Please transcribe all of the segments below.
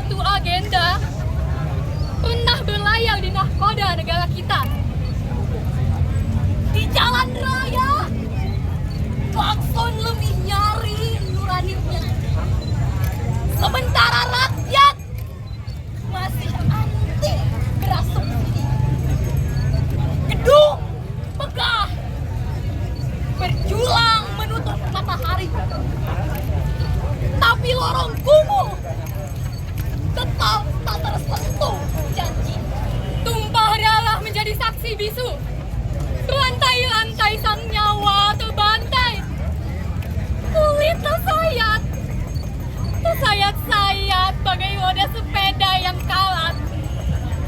satu agenda pernah berlayar di nahkoda negara kita. Di jalan raya, klakson lebih nyari nuraninya. Sementara rakyat masih anti berasumsi. Gedung megah berjulang menutup matahari, tapi lorong kumuh tetap tak tersentuh janji. Tumpah darah menjadi saksi bisu, lantai-lantai sang nyawa terbantai. Kulit tersayat-sayat bagai roda sepeda yang kalat,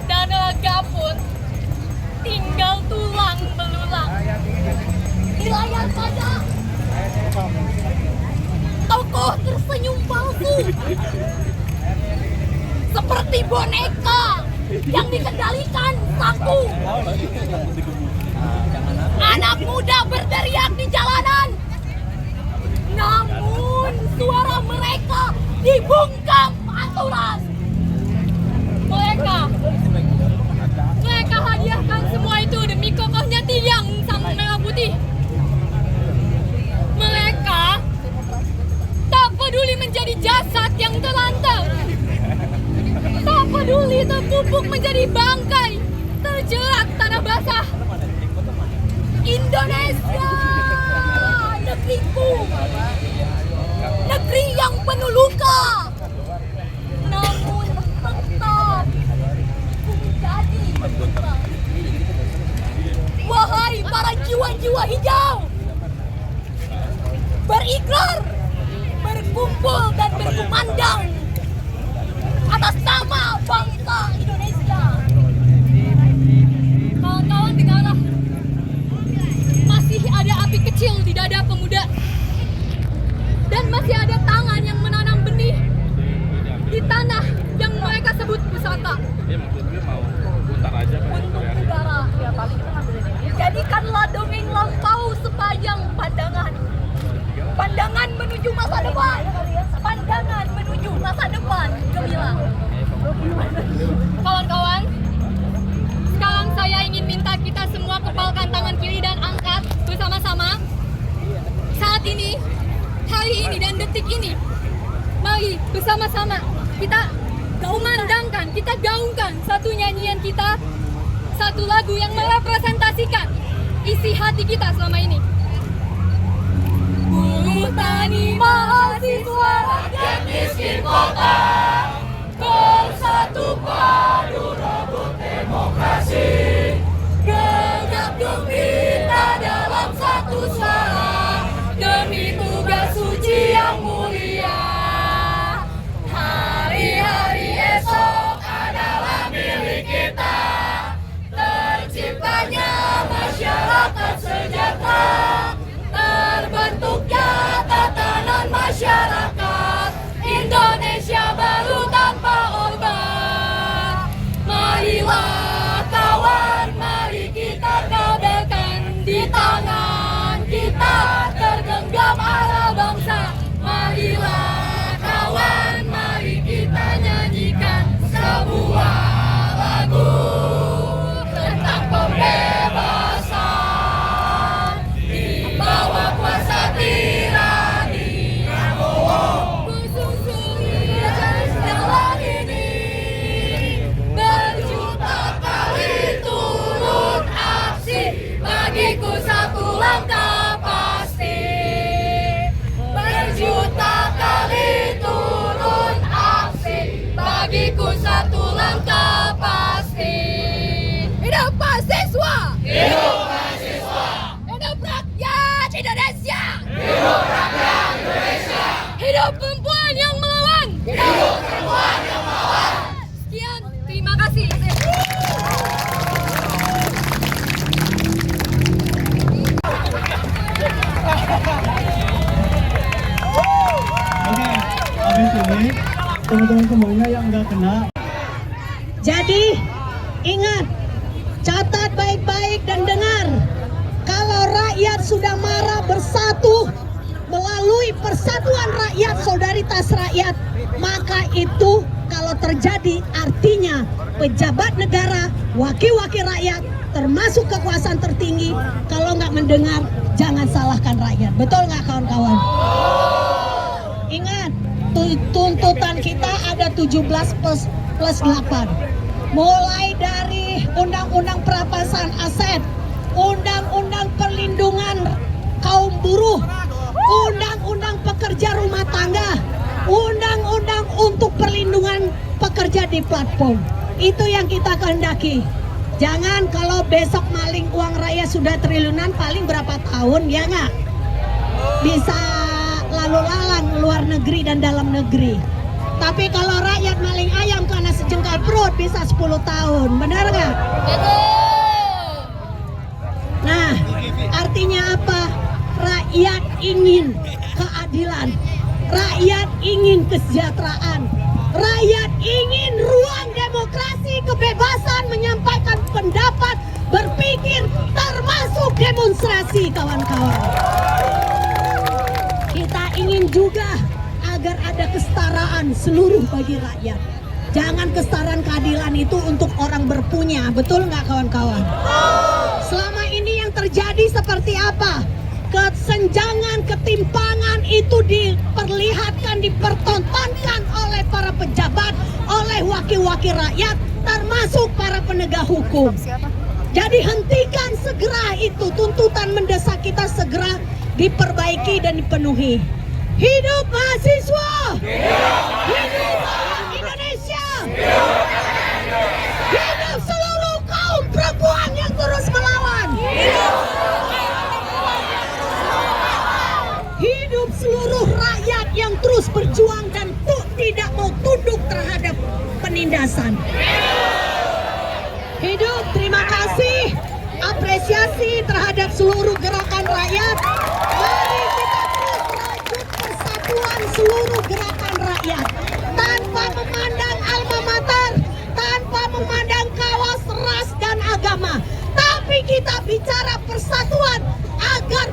dan lega pun tinggal tulang belulang. Di layar kaca, tokoh tersenyum palsu, seperti boneka yang dikendalikan saku. Anak muda berteriak di jalanan, namun suara mereka dibungkam aturan. Mereka hadiahkan semua itu demi kokohnya tiang sang merah putih. Mereka tak peduli menjadi jasad yang terlantar, tak peduli terpupuk menjadi bangkai terjerat tanah basah. Indonesia, negeriku, negeri yang penuh luka, namun tetap menjadi luka. Wahai para jiwa-jiwa hijau, berikrar, berkumpul dan berkumandang atas nama bangsa Indonesia. Kawan-kawan, dengarlah, masih ada api kecil di dada pemuda, dan masih ada tangan yang menanam benih di tanah yang mereka sebut pusaka. Untuk negara, jadikanlah dongeng lampau sepanjang pandangan. Pandangan menuju masa depan. Pandangan menuju masa depan gemilang. Kawan-kawan, sekarang saya ingin minta kita semua kepalkan tangan kiri dan angkat bersama-sama. Saat ini, hari ini dan detik ini, mari bersama-sama kita kumandangkan, kita gaungkan satu nyanyian kita, satu lagu yang merepresentasikan isi hati kita selama ini. Buruh, tani, mahasiswa, rakyat miskin kota, bersatu padu rebut demokrasi. Gegap gempita dalam satu suara, demi tugas suci yang mulia. Hari-hari esok adalah milik kita, terciptanya masyarakat sejahtera, terbentuknya tatanan masyarakat Indonesia baru tanpa orba. Marilah kawan, mari kita kabelkan di tangan kita, tergenggam arah bangsa. Marilah kawan, mari kita nyanyikan sebuah lagu tentang pembebasan di bawah kuasa tirani Prabowo. Kususuri jalan ini, berjuta kali turun aksi, bagiku satu langkah pasti. Berjuta kali turun aksi, bagiku satu langkah pasti. Hidup mahasiswa! Hidup mahasiswa! Hidup rakyat Indonesia! Hidup rakyat Indonesia! Hidup perempuan yang melawan! Hidup perempuan yang melawan! Sekian, terima kasih. Oke, habis ini teman-teman semuanya yang udah kena. Jadi ingat, catat baik-baik dan dengar, kalau rakyat sudah marah bersatu melalui persatuan rakyat, solidaritas rakyat, maka itu kalau terjadi artinya pejabat negara, wakil-wakil rakyat, termasuk kekuasaan tertinggi, kalau nggak mendengar jangan salahkan rakyat. Betul nggak kawan-kawan? Ingat, tuntutan kita ada 17 plus 8. Mulai dari Undang-Undang Perampasan Aset, Undang-Undang Perlindungan Kaum Buruh, Undang-Undang Pekerja Rumah Tangga, Undang-Undang untuk Perlindungan Pekerja di Platform. Itu yang kita kehendaki. Jangan kalau besok maling uang rakyat sudah triliunan, paling berapa tahun, ya nggak? Bisa lalu lalang luar negeri dan dalam negeri. Tapi kalau rakyat maling ayam karena sejengkal perut bisa 10 tahun, benar nggak? Nah, artinya apa? Rakyat ingin keadilan, rakyat ingin kesejahteraan, rakyat ingin ruang demokrasi, kebebasan menyampaikan pendapat, berpikir, termasuk demonstrasi, kawan-kawan. Kita ingin juga agar ada kesetaraan seluruh bagi rakyat. Jangan kesetaraan keadilan itu untuk orang berpunya, betul nggak kawan-kawan? Selama ini yang terjadi seperti apa? Kesenjangan, ketimpangan itu diperlihatkan, dipertontonkan oleh para pejabat, oleh wakil-wakil rakyat, termasuk para penegak hukum. Jadi hentikan segera itu, tuntutan mendesak kita segera diperbaiki dan dipenuhi. Hidup mahasiswa! Hidup Indonesia! Hidup seluruh kaum perempuan yang terus melawan! Hidup seluruh rakyat yang terus berjuang dan tidak mau tunduk terhadap penindasan. Hidup, terima kasih, apresiasi terhadap seluruh gerakan rakyat. Mari kita terus merajut persatuan seluruh gerakan rakyat tanpa memandang alma mater, tanpa memandang kawas, ras dan agama. Tapi kita bicara persatuan agar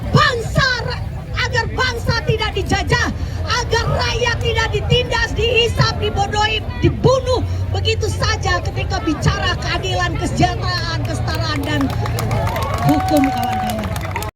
bangsa tidak dijajah, agar rakyat tidak ditindas, dihisap, dibodohi, dibunuh begitu saja ketika bicara keadilan, kesejahteraan, kesetaraan dan hukum, kawan-kawan.